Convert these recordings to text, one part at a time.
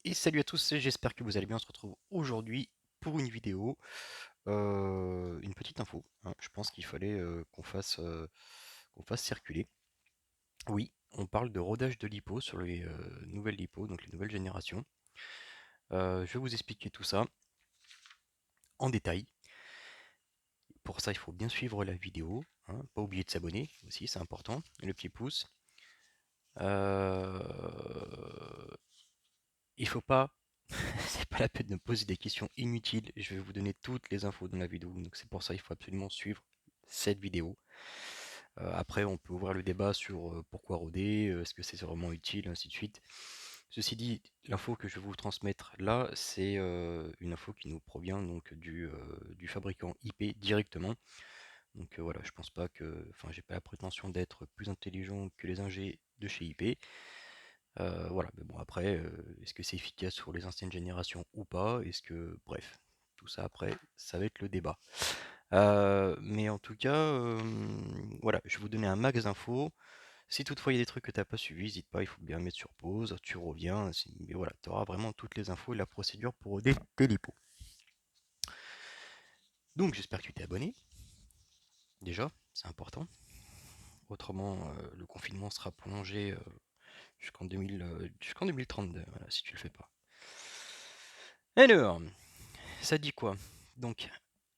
Et salut à tous, j'espère que vous allez bien. On se retrouve aujourd'hui pour une vidéo, une petite info, hein. Je pense qu'il fallait qu'on fasse circuler. Oui, on parle de rodage de lipo sur les nouvelles lipo, donc les nouvelles générations. Je vais vous expliquer tout ça en détail. Pour ça, il faut bien suivre la vidéo, hein. Pas oublier de s'abonner aussi, c'est important. Et le petit pouce. Il faut pas c'est pas la peine de me poser des questions inutiles, je vais vous donner toutes les infos dans la vidéo, donc c'est pour ça il faut absolument suivre cette vidéo. Après on peut ouvrir le débat sur pourquoi roder, est-ce que c'est vraiment utile, ainsi de suite. Ceci dit, l'info que je vais vous transmettre là, c'est une info qui nous provient donc du fabricant IP directement. Donc voilà, je pense pas que, enfin j'ai pas la prétention d'être plus intelligent que les ingés de chez IP. Voilà, mais bon après, est-ce que c'est efficace sur les anciennes générations ou pas? Est-ce que bref, tout ça après, ça va être le débat. Mais en tout cas, voilà, je vais vous donner un max d'infos. Si toutefois il y a des trucs que t'as pas suivis, n'hésite pas, il faut bien mettre sur pause, tu reviens, mais voilà, tu auras vraiment toutes les infos et la procédure pour des dépôts. Donc j'espère que tu t'es abonné, déjà, c'est important. Autrement, le confinement sera prolongé jusqu'en 2032, voilà, si tu le fais pas. Alors, ça dit quoi? Donc,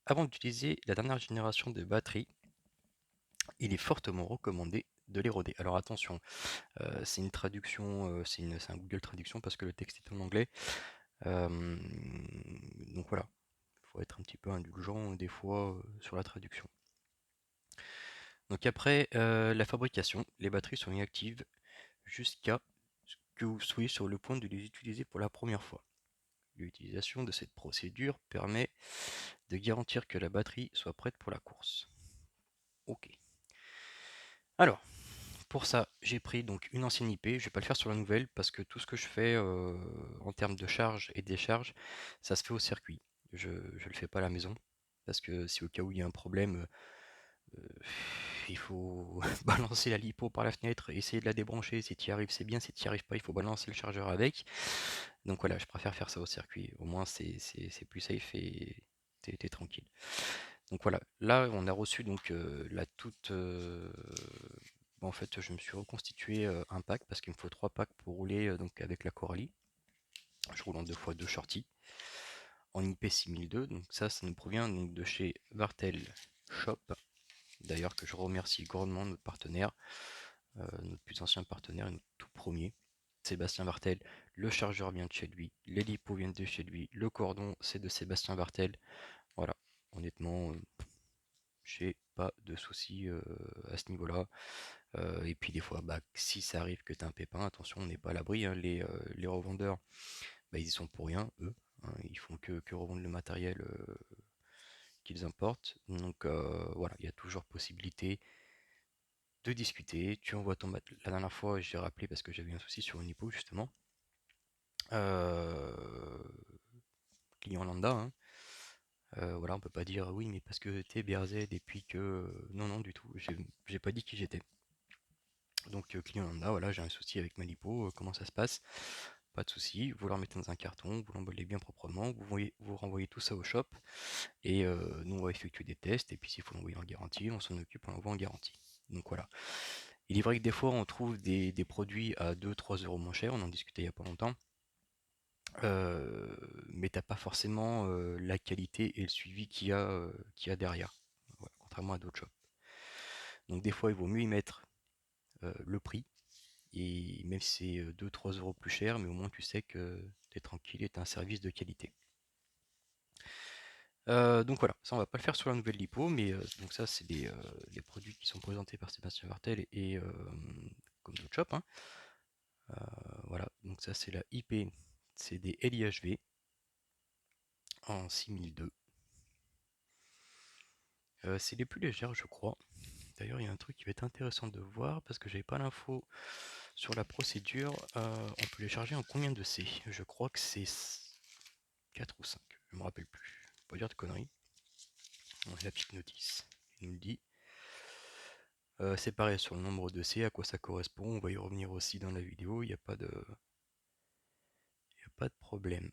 avant d'utiliser la dernière génération de batterie, il est fortement recommandé de les roder. Alors attention, c'est une traduction, c'est un Google Traduction parce que le texte est en anglais. Donc voilà, il faut être un petit peu indulgent des fois sur la traduction. Donc après la fabrication, les batteries sont inactives jusqu'à ce que vous soyez sur le point de les utiliser pour la première fois. L'utilisation de cette procédure permet de garantir que la batterie soit prête pour la course. Ok. Alors, pour ça, j'ai pris donc une ancienne IP. Je vais pas le faire sur la nouvelle parce que tout ce que je fais en termes de charge et décharge, ça se fait au circuit. Je le fais pas à la maison parce que si au cas où il y a un problème, il faut balancer la lipo par la fenêtre, essayer de la débrancher. Si tu y arrives, c'est bien. Si tu n'y arrives pas, il faut balancer le chargeur avec. Donc voilà, je préfère faire ça au circuit. Au moins, c'est plus safe et t'es tranquille. Donc voilà, là on a reçu donc la toute. En fait, je me suis reconstitué un pack parce qu'il me faut 3 packs pour rouler donc avec la Coralie. Je roule en 2x2 shorty en IP6002. Donc ça nous provient donc de chez Vartel Shop. D'ailleurs que je remercie grandement notre partenaire, notre plus ancien partenaire et notre tout premier, Sébastien Vartel. Le chargeur vient de chez lui, les lipos viennent de chez lui, le cordon c'est de Sébastien Vartel. Voilà, honnêtement, j'ai pas de soucis à ce niveau-là. Et puis des fois, bah, si ça arrive que tu as un pépin, attention, on n'est pas à l'abri, hein. Les revendeurs, bah, ils y sont pour rien, eux, hein. Ils font que revendre le matériel qu'ils importent. Donc voilà, il y a toujours possibilité de discuter. Tu envoies ton matériel. La dernière fois, j'ai rappelé parce que j'avais un souci sur une hypo, justement. Euh, Client lambda, hein. Voilà, on peut pas dire oui, mais parce que t'es BRZ et puis que. Non, non, du tout. J'ai pas dit qui j'étais. Donc client lambda, voilà, j'ai un souci avec ma lipo, comment ça se passe? Pas de souci, vous leur mettez dans un carton, vous l'emballez bien proprement, vous renvoyez tout ça au shop et nous on va effectuer des tests et puis s'il faut l'envoyer en garantie, on s'en occupe, on l'envoie en garantie. Donc voilà. Il est vrai que des fois on trouve des produits à 2-3 € moins cher, on en discutait il n'y a pas longtemps, mais t'as pas forcément la qualité et le suivi qu'il y a derrière. Voilà, contrairement à d'autres shops. Donc des fois il vaut mieux y mettre le prix. Et même si c'est 2-3 € plus cher, mais au moins tu sais que tu es tranquille et tu as un service de qualité. Donc voilà, ça on va pas le faire sur la nouvelle lipo, mais donc ça c'est les produits qui sont présentés par Sébastien Vartel et comme d'autres shops, hein. Voilà, donc ça c'est la IP, c'est des LIHV en 6002. C'est les plus légères je crois. D'ailleurs il y a un truc qui va être intéressant de voir parce que j'avais pas l'info sur la procédure. On peut les charger en combien de C? Je crois que c'est 4 ou 5, je me rappelle plus. Pas dire de conneries. On a la petite notice. Il nous le dit. C'est pareil sur le nombre de C, à quoi ça correspond. On va y revenir aussi dans la vidéo. Il n'y a pas pas de problème.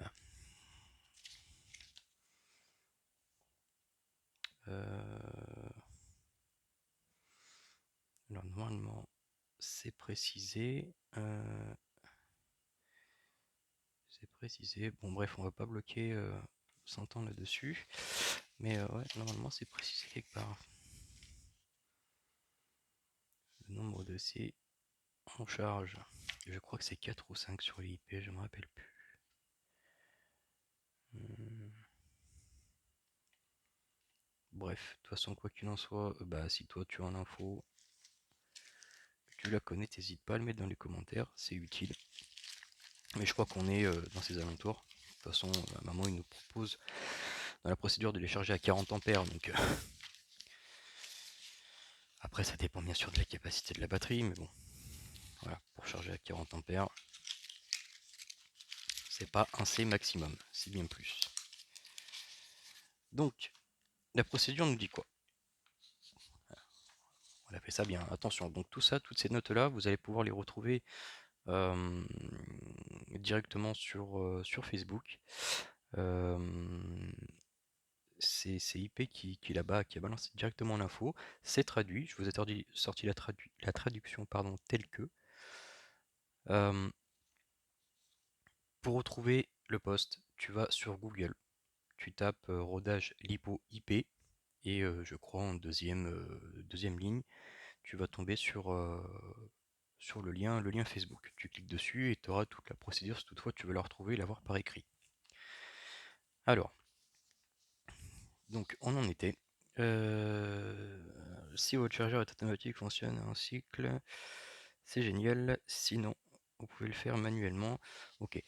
Alors normalement c'est précisé. C'est précisé. Bon bref, on va pas bloquer 100 ans là-dessus. Mais ouais, normalement c'est précisé quelque part. Le nombre de C en charge. Je crois que c'est 4 ou 5 sur l'IP, je me rappelle plus. Bref, de toute façon, quoi qu'il en soit, bah si toi tu as l'info, tu la connais, t'hésites pas à le mettre dans les commentaires, c'est utile. Mais je crois qu'on est dans ces alentours. De toute façon, maman il nous propose dans la procédure de les charger à 40 ampères, donc après ça dépend bien sûr de la capacité de la batterie, mais bon, voilà, pour charger à 40 ampères, c'est pas un C maximum, c'est bien plus. Donc, la procédure nous dit quoi? On a fait ça bien, attention, donc tout ça, toutes ces notes-là, vous allez pouvoir les retrouver directement sur Facebook. C'est IP qui là-bas, qui a balancé directement l'info. C'est traduit, je vous ai sorti la traduction telle que. Pour retrouver le post, tu vas sur Google, tu tapes rodage LiPo IP et je crois en deuxième ligne, tu vas tomber sur le lien Facebook. Tu cliques dessus et tu auras toute la procédure si toutefois tu veux la retrouver et l'avoir par écrit. Alors, donc on en était. Si votre chargeur est automatique, fonctionne en cycle, c'est génial. Sinon, vous pouvez le faire manuellement. Ok.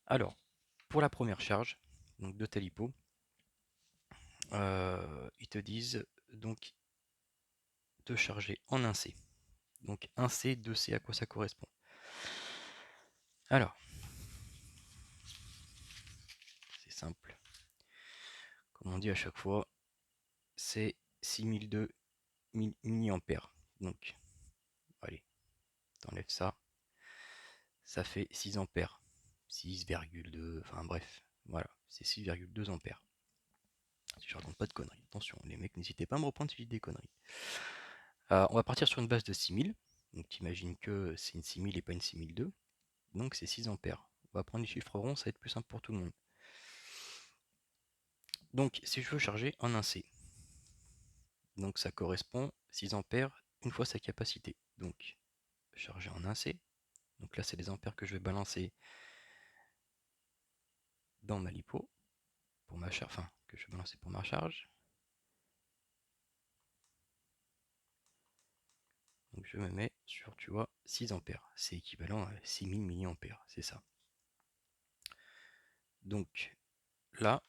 Alors, pour la première charge, donc de ta lipo, ils te disent donc de charger en 1C. Donc 1C, 2C, à quoi ça correspond? Alors, c'est simple. Comme on dit à chaque fois, c'est 6002 milliampères. Donc, allez, t'enlèves ça. Ça fait 6 ampères. 6,2, enfin bref, voilà, c'est 6,2 ampères. Si je raconte pas de conneries, attention, les mecs, n'hésitez pas à me reprendre si je dis des conneries. On va partir sur une base de 6000. Donc t'imagines que c'est une 6000 et pas une 6002. Donc c'est 6 ampères. On va prendre les chiffres ronds, ça va être plus simple pour tout le monde. Donc si je veux charger en 1C, donc ça correspond 6 ampères une fois sa capacité. Donc charger en 1C. Donc là c'est les ampères que je vais balancer dans ma lipo pour ma charge, enfin que je vais balancer pour ma charge. Donc je me mets sur, tu vois, 6 ampères. C'est équivalent à 6000 milliampères, c'est ça. Donc là,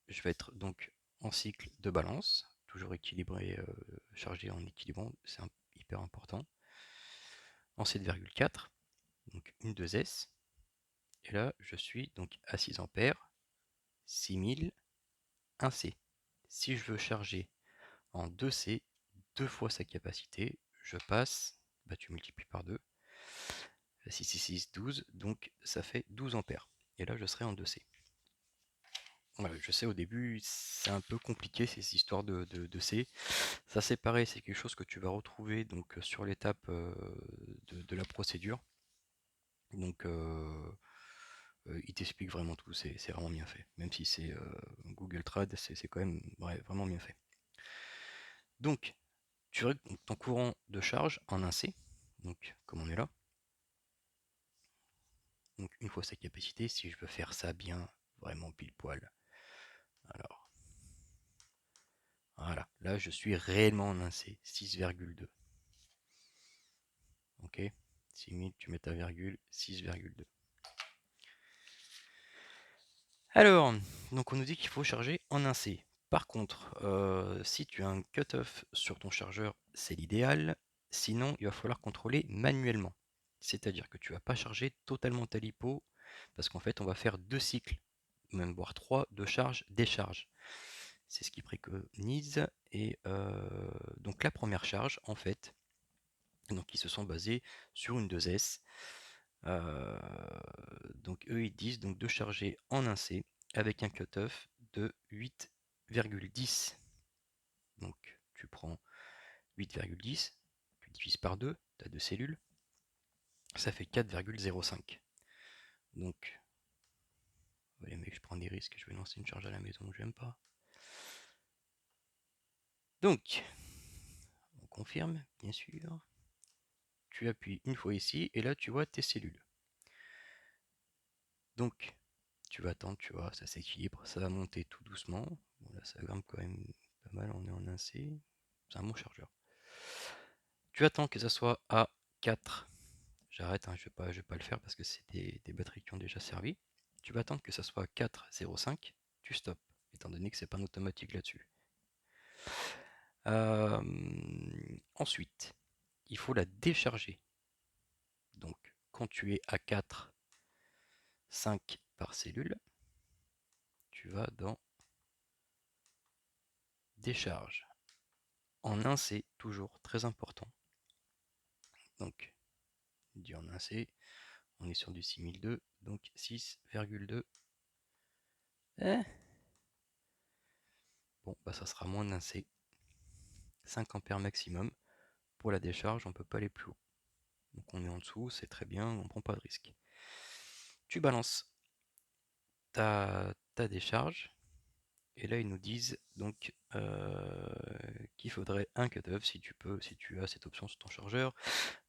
je vais être donc en cycle de balance, toujours équilibré, chargé en équilibrant, c'est hyper important. En 7,4, donc une 2S. Et là, je suis donc à 6 ampères, 6000, 1C. Si je veux charger en 2C, deux fois sa capacité, je passe, bah tu multiplies par 2, 6, 6, 6, 12, donc ça fait 12 ampères. Et là, je serai en 2C. Ouais, je sais, au début, c'est un peu compliqué ces histoires de C. Ça, c'est pareil, c'est quelque chose que tu vas retrouver donc sur l'étape de la procédure. Donc, il t'explique vraiment tout, c'est vraiment bien fait. Même si c'est Google Trad, c'est quand même vraiment bien fait. Donc, tu règles ton courant de charge en 1C, donc comme on est là. Donc, une fois sa capacité, si je veux faire ça bien, vraiment pile poil. Alors, voilà, là je suis réellement en 1C, 6,2. Ok, 6000, tu mets ta virgule, 6,2. Alors, donc on nous dit qu'il faut charger en 1C. Par contre, si tu as un cut-off sur ton chargeur, c'est l'idéal. Sinon, il va falloir contrôler manuellement. C'est-à-dire que tu ne vas pas charger totalement ta lipo, parce qu'en fait, on va faire 2 cycles, même voire 3 de charge-décharge. C'est ce qu'il préconise. Et donc la première charge, en fait, donc ils se sont basés sur une 2S. Donc eux ils disent donc de charger en 1C avec un cutoff de 8,10. Donc tu prends 8,10, tu divises par 2, tu as 2 cellules, ça fait 4,05. Donc, les mecs, je prends des risques, je vais lancer une charge à la maison, j'aime pas. Donc, on confirme, bien sûr. Tu appuies une fois ici, et là tu vois tes cellules. Donc, tu vas attendre, tu vois, ça s'équilibre, ça va monter tout doucement. Bon, là, ça grimpe quand même pas mal, on est en 1C. C'est un bon chargeur. Tu attends que ça soit à 4. J'arrête, hein, je vais pas le faire parce que c'est des batteries qui ont déjà servi. Tu vas attendre que ça soit à 4,05, tu stops, étant donné que c'est pas un automatique là-dessus. Ensuite, il faut la décharger. Donc, quand tu es à 4, 5 par cellule, tu vas dans décharge. En 1C, toujours très important. Donc, dit en 1C, on est sur du 6002, donc 6,2. Bon, bah ça sera moins de 1C. 5 ampères maximum. Pour la décharge, on ne peut pas aller plus haut. Donc on est en dessous, c'est très bien, on ne prend pas de risque. Tu balances ta décharge. Et là, ils nous disent donc qu'il faudrait un cutoff, si tu as cette option sur ton chargeur,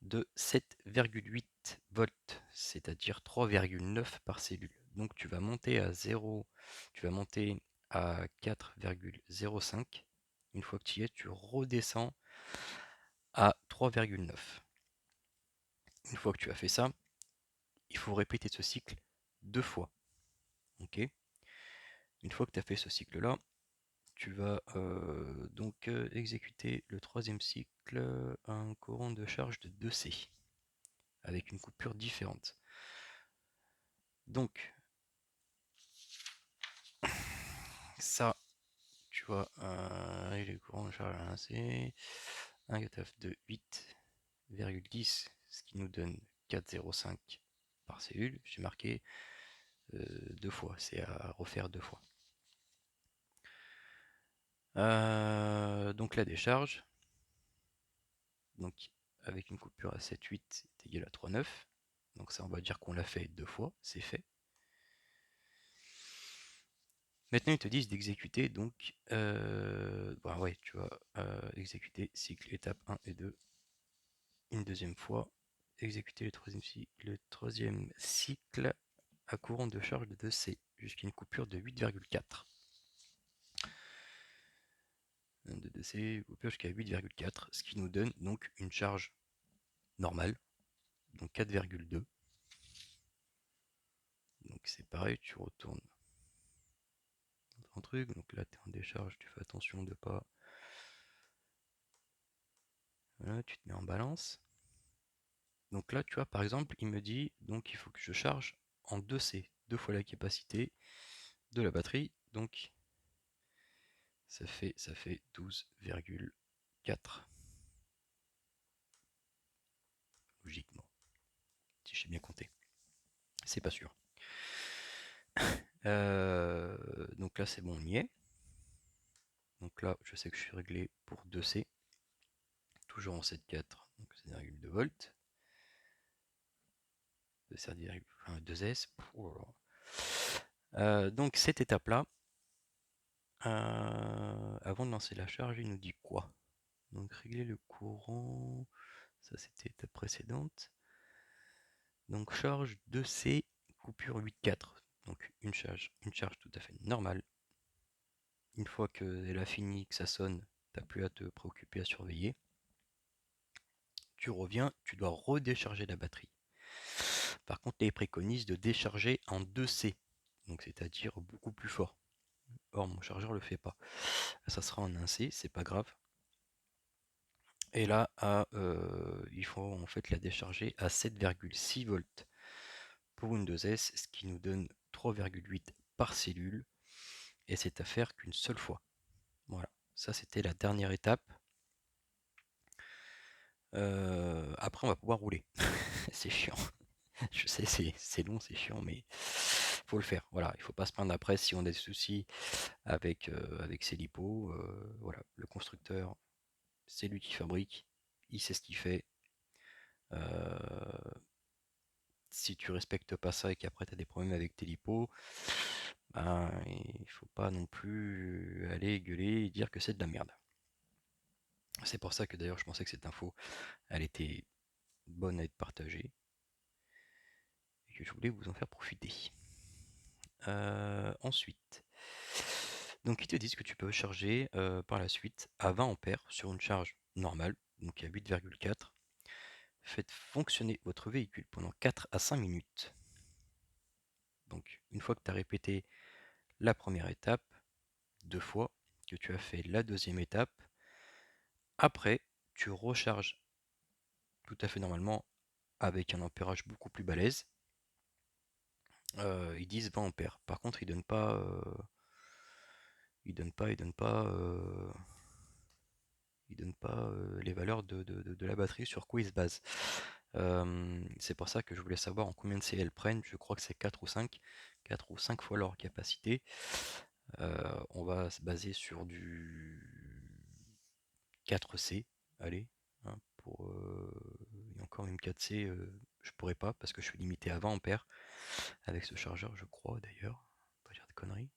de 7,8 volts, c'est-à-dire 3,9 par cellule. Donc tu vas monter à 0, tu vas monter à 4,05. Une fois que tu y es, tu redescends à 3,9. Une fois que tu as fait ça, il faut répéter ce cycle 2 fois. Ok. Une fois que tu as fait ce cycle-là, tu vas donc exécuter le troisième cycle à un courant de charge de 2C avec une coupure différente. Donc ça, tu vois, les courants de charge à 1C, un cutoff de 8,10, ce qui nous donne 4,05 par cellule. J'ai marqué 2 fois, c'est à refaire 2 fois. Donc la décharge, donc avec une coupure à 7,8 est égal à 3,9. Donc ça, on va dire qu'on l'a fait 2 fois, c'est fait. Maintenant, ils te disent d'exécuter, donc, bah ouais, tu vois, exécuter cycle étape 1 et 2 une deuxième fois. Exécuter le troisième cycle à courant de charge de 2C jusqu'à une coupure de 8,4. De 2C, coupure jusqu'à 8,4, ce qui nous donne donc une charge normale, donc 4,2. Donc c'est pareil, tu retournes dans ton truc, donc là tu es en décharge, tu fais attention de pas... Voilà, tu te mets en balance. Donc là, tu vois, par exemple, il me dit, donc il faut que je charge en 2C, 2 fois la capacité de la batterie, donc ça fait 12,4. Logiquement, si j'ai bien compté. C'est pas sûr. Donc là, c'est bon, on y est. Donc là, je sais que je suis réglé pour 2C. Toujours en 7,4, donc 7,2 volts. 2S. Donc cette étape-là, avant de lancer la charge, il nous dit quoi? Donc régler le courant, ça c'était l'étape précédente. Donc charge 2C, coupure 8,4. Donc une charge tout à fait normale. Une fois qu'elle a fini, que ça sonne, t'as plus à te préoccuper, à surveiller. Tu reviens, tu dois redécharger la batterie. Par contre, les préconisent de décharger en 2C, donc c'est-à-dire beaucoup plus fort. Or, mon chargeur le fait pas. Ça sera en 1C, c'est pas grave. Et là, il faut en fait la décharger à 7,6 volts pour une 2S, ce qui nous donne 3,8 par cellule. Et c'est à faire qu'une seule fois. Voilà, ça c'était la dernière étape. Après, on va pouvoir rouler. C'est chiant. Je sais, c'est long, c'est chiant, mais faut le faire. Voilà, il faut pas se plaindre après si on a des soucis avec ses lipos. Voilà, le constructeur, c'est lui qui fabrique, il sait ce qu'il fait. Euh, Si tu respectes pas ça et qu'après tu as des problèmes avec tes lipos, ben, il faut pas non plus aller gueuler et dire que c'est de la merde. C'est pour ça que d'ailleurs je pensais que cette info, elle était bonne à être partagée et que je voulais vous en faire profiter. Ensuite, donc ils te disent que tu peux charger par la suite à 20 ampères sur une charge normale, donc à 8,4. Faites fonctionner votre véhicule pendant 4 à 5 minutes. Donc une fois que tu as répété la première étape, 2 fois, que tu as fait la deuxième étape, après tu recharges tout à fait normalement avec un ampérage beaucoup plus balèze. Ils disent 20 ampères. Par contre, ils donnent pas les valeurs de la batterie sur quoi ils se basent. C'est pour ça que je voulais savoir en combien de C elles prennent. Je crois que c'est 4 ou 5. 4 ou 5 fois leur capacité. On va se baser sur du 4C. Allez, hein, et encore même 4C, je pourrais pas parce que je suis limité à 20 ampères avec ce chargeur, je crois d'ailleurs. Pas dire de conneries.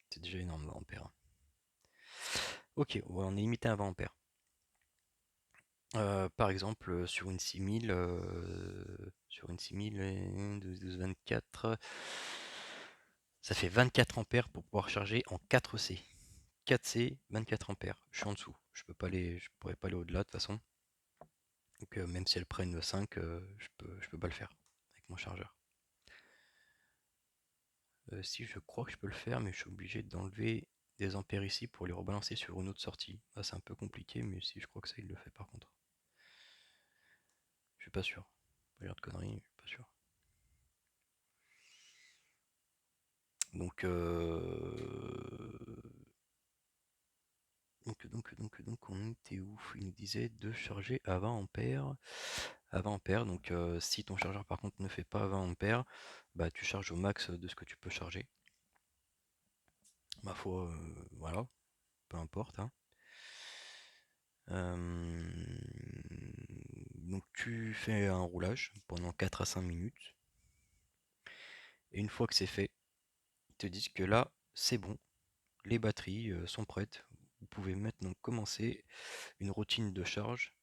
C'est déjà énorme 20 ampères. Ok, ouais, on est limité à 20 ampères. Par exemple, sur une 6000, sur une 6000, 12, 24, ça fait 24 ampères pour pouvoir charger en 4C. 4C, 24 ampères. Je suis en dessous. Je pourrais pas aller au-delà de toute façon. Donc même si elles prennent 5, je peux pas le faire avec mon chargeur. Si je crois que je peux le faire, mais je suis obligé d'enlever des ampères ici pour les rebalancer sur une autre sortie. Ah, c'est un peu compliqué, mais si je crois que ça il le fait par contre. Je suis pas sûr. Pas dire de conneries, je suis pas sûr. Donc, on était où? Il nous disait de charger à 20 ampères. À 20 ampères, donc si ton chargeur par contre ne fait pas 20 ampères, bah tu charges au max de ce que tu peux charger. Ma foi, voilà, peu importe, hein. Donc tu fais un roulage pendant 4 à 5 minutes. Et une fois que c'est fait, ils te disent que là, c'est bon, les batteries sont prêtes. Vous pouvez maintenant commencer une routine de charge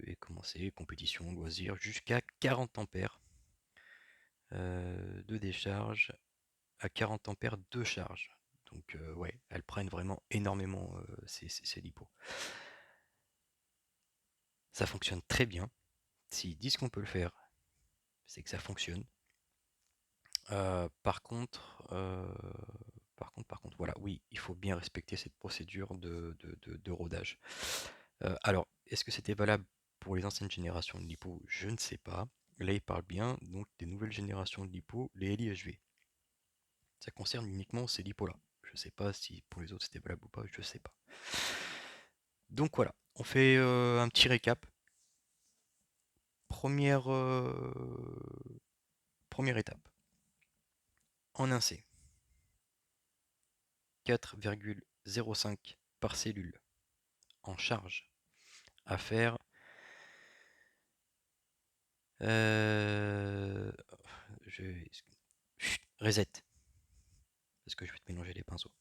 et commencer compétition, loisir, jusqu'à 40 ampères de décharge à 40 ampères de charge. Donc ouais, elles prennent vraiment énormément ces lipos. Ça fonctionne très bien. S'ils disent qu'on peut le faire, c'est que ça fonctionne. Par contre, voilà, oui, il faut bien respecter cette procédure de rodage. Alors, est-ce que c'était valable pour les anciennes générations de lipo? Je ne sais pas. Là, il parle bien donc des nouvelles générations de lipo, les LIHV. Ça concerne uniquement ces lipos-là. Je ne sais pas si pour les autres c'était valable ou pas, je ne sais pas. Donc voilà, on fait un petit récap. Première, première étape. En 1C, 4,05 par cellule en charge à faire. Euh, je, reset, parce que je vais te mélanger les pinceaux.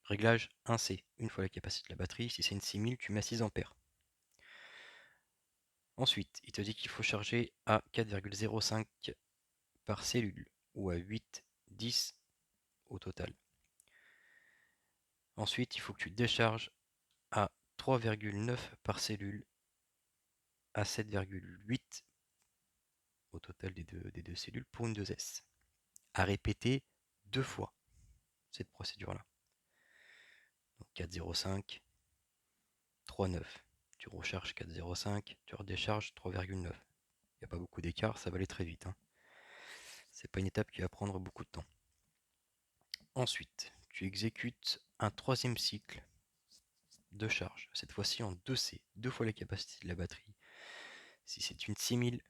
Réglage 1C, une fois la capacité de la batterie, si c'est une 6000, tu mets à 6 ampères. Ensuite, il te dit qu'il faut charger à 4,05 par cellule, ou à 8, 10 au total. Ensuite, il faut que tu décharges à 3,9 par cellule, à 7,8 au total des deux cellules pour une 2S. À répéter 2 fois cette procédure-là. Donc 4,05, 3,9. Tu recharges 4,05, tu redécharges 3,9. Il n'y a pas beaucoup d'écart, ça va aller très vite, hein. C'est pas une étape qui va prendre beaucoup de temps. Ensuite, tu exécutes un troisième cycle de charge, cette fois-ci en 2C, deux fois la capacité de la batterie. Si c'est une 6000,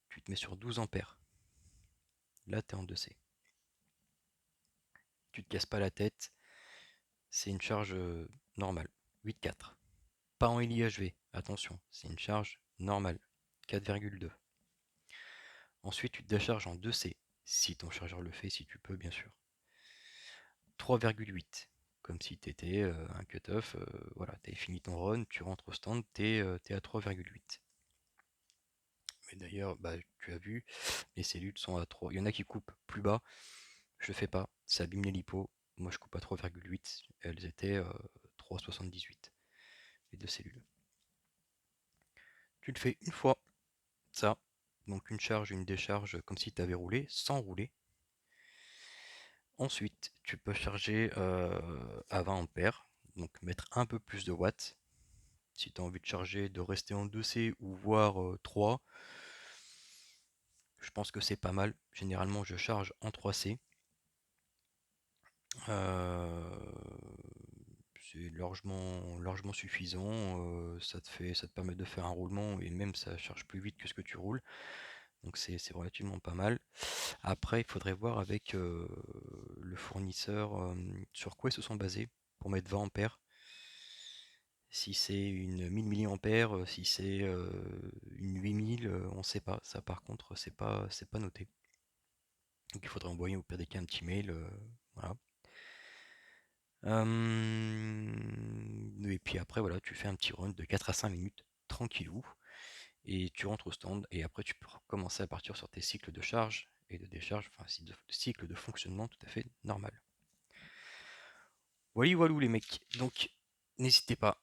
tu te mets sur 12 ampères. Là, tu es en 2C. Tu te casses pas la tête, c'est une charge normale, 8,4. Pas en LIHV, attention, c'est une charge normale, 4,2. Ensuite, tu te décharges en 2C, si ton chargeur le fait, si tu peux, bien sûr. 3,8, comme si tu étais un cut-off, voilà, tu avais fini ton run, tu rentres au stand, tu es, à 3,8. Mais d'ailleurs, bah, tu as vu, les cellules sont à 3. Il y en a qui coupent plus bas, je le fais pas, ça abîme les lipos. Moi, je coupe à 3,8, elles étaient 3,78, les deux cellules. Tu le fais une fois, ça, donc une charge, une décharge, comme si tu avais roulé, sans rouler. Ensuite, tu peux charger à 20 ampères, donc mettre un peu plus de watts. Si tu as envie de charger, de rester en 2C ou voire 3, je pense que c'est pas mal. Généralement, je charge en 3C. C'est largement suffisant. Ça te permet de faire un roulement et même ça charge plus vite que ce que tu roules. Donc c'est relativement pas mal. Après, il faudrait voir avec le fournisseur sur quoi ils se sont basés pour mettre 20 ampères. Si c'est une 1000 mAh, si c'est une 8000, on ne sait pas. Ça par contre, c'est pas noté. Donc il faudrait envoyer au pire des cas un petit mail. Voilà. Et puis après, voilà, tu fais un petit run de 4 à 5 minutes, tranquillou, et tu rentres au stand, et après tu peux recommencer à partir sur tes cycles de charge et de décharge, enfin cycle de fonctionnement tout à fait normal. Voilà, voilà les mecs. Donc n'hésitez pas.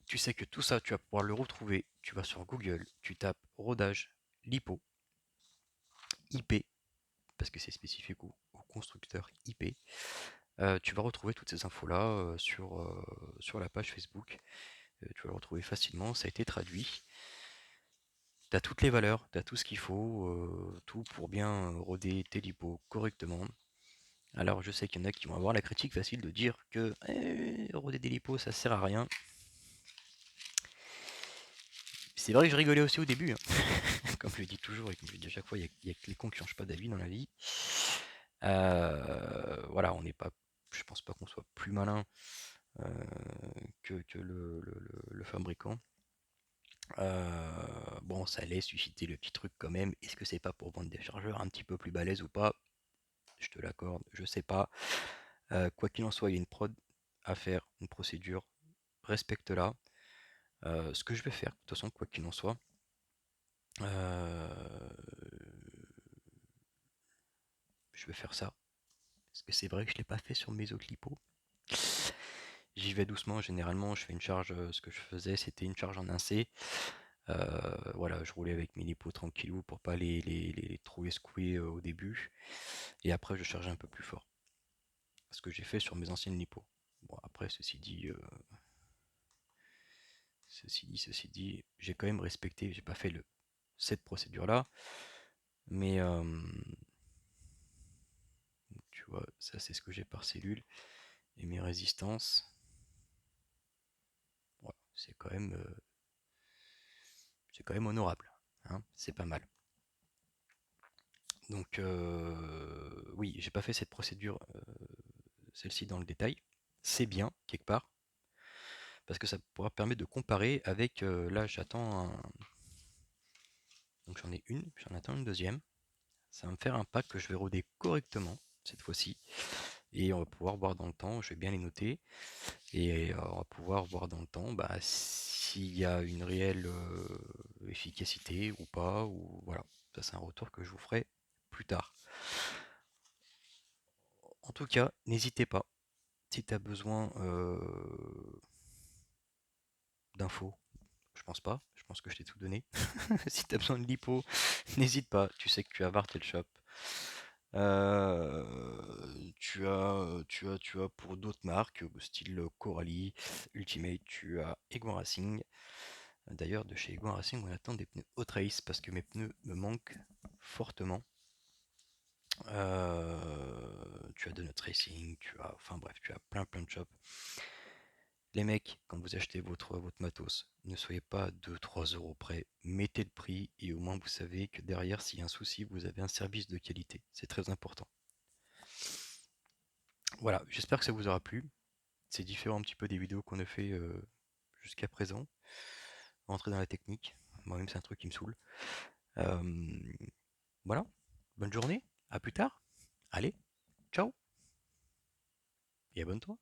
Tu sais que tout ça, tu vas pouvoir le retrouver. Tu vas sur Google, tu tapes rodage, lipo, IP, parce que c'est spécifique au constructeur IP. Tu vas retrouver toutes ces infos-là sur la page Facebook. Tu vas le retrouver facilement, ça a été traduit. Tu as toutes les valeurs, tu as tout ce qu'il faut, tout pour bien roder tes lipos correctement. Alors je sais qu'il y en a qui vont avoir la critique facile de dire que roder des lipos ça sert à rien. C'est vrai que je rigolais aussi au début, hein. Comme je le dis toujours et comme je le dis à chaque fois, il y a que les cons qui changent pas d'avis dans la vie. Voilà, on n'est pas, je pense pas qu'on soit plus malin que le fabricant. Bon, ça allait susciter le petit truc quand même. Est-ce que c'est pas pour vendre des chargeurs un petit peu plus balèzes ou pas? Je te l'accorde, je sais pas. Quoi qu'il en soit, il y a une prod à faire, une procédure. Respecte-la. Ce que je vais faire, de toute façon, quoi qu'il en soit, euh, je vais faire ça. Parce que c'est vrai que je l'ai pas fait sur mes autres lipos. J'y vais doucement, généralement je fais une charge, ce que je faisais c'était une charge en 1C. Voilà, je roulais avec mes lipos tranquillou pour pas les trouver secoués au début. Et après je chargeais un peu plus fort. Ce que j'ai fait sur mes anciennes lipos. Bon après ceci dit, j'ai quand même respecté, j'ai pas fait cette procédure là. Mais tu vois, ça c'est ce que j'ai par cellule. Et mes résistances, ouais, c'est quand même honorable, hein, c'est pas mal. Donc oui, j'ai pas fait cette procédure, celle-ci dans le détail. C'est bien, quelque part, parce que ça pourra permettre de comparer avec, là j'attends donc j'en attends une deuxième. Ça va me faire un pack que je vais roder correctement, cette fois-ci. Et on va pouvoir voir dans le temps, je vais bien les noter, et on va pouvoir voir dans le temps bah, s'il y a une réelle efficacité ou pas, ou voilà. Ça c'est un retour que je vous ferai plus tard. En tout cas, n'hésitez pas, si tu as besoin d'infos, je pense pas, je pense que je t'ai tout donné. Si tu as besoin de lipo, n'hésite pas, tu sais que tu as Vartel Shop. Tu as pour d'autres marques, style Coralie, Ultimate, tu as Egwan Racing. D'ailleurs, de chez Egwan Racing, on attend des pneus Hot Race parce que mes pneus me manquent fortement. Tu as Donut Racing, enfin bref, tu as plein de shops. Les mecs, quand vous achetez votre matos, ne soyez pas 2-3 € près, mettez le prix et au moins vous savez que derrière, s'il y a un souci, vous avez un service de qualité. C'est très important. Voilà, j'espère que ça vous aura plu. C'est différent un petit peu des vidéos qu'on a fait jusqu'à présent. Rentrer dans la technique, moi-même c'est un truc qui me saoule. Euh, voilà, bonne journée, à plus tard. Allez, ciao et abonne-toi.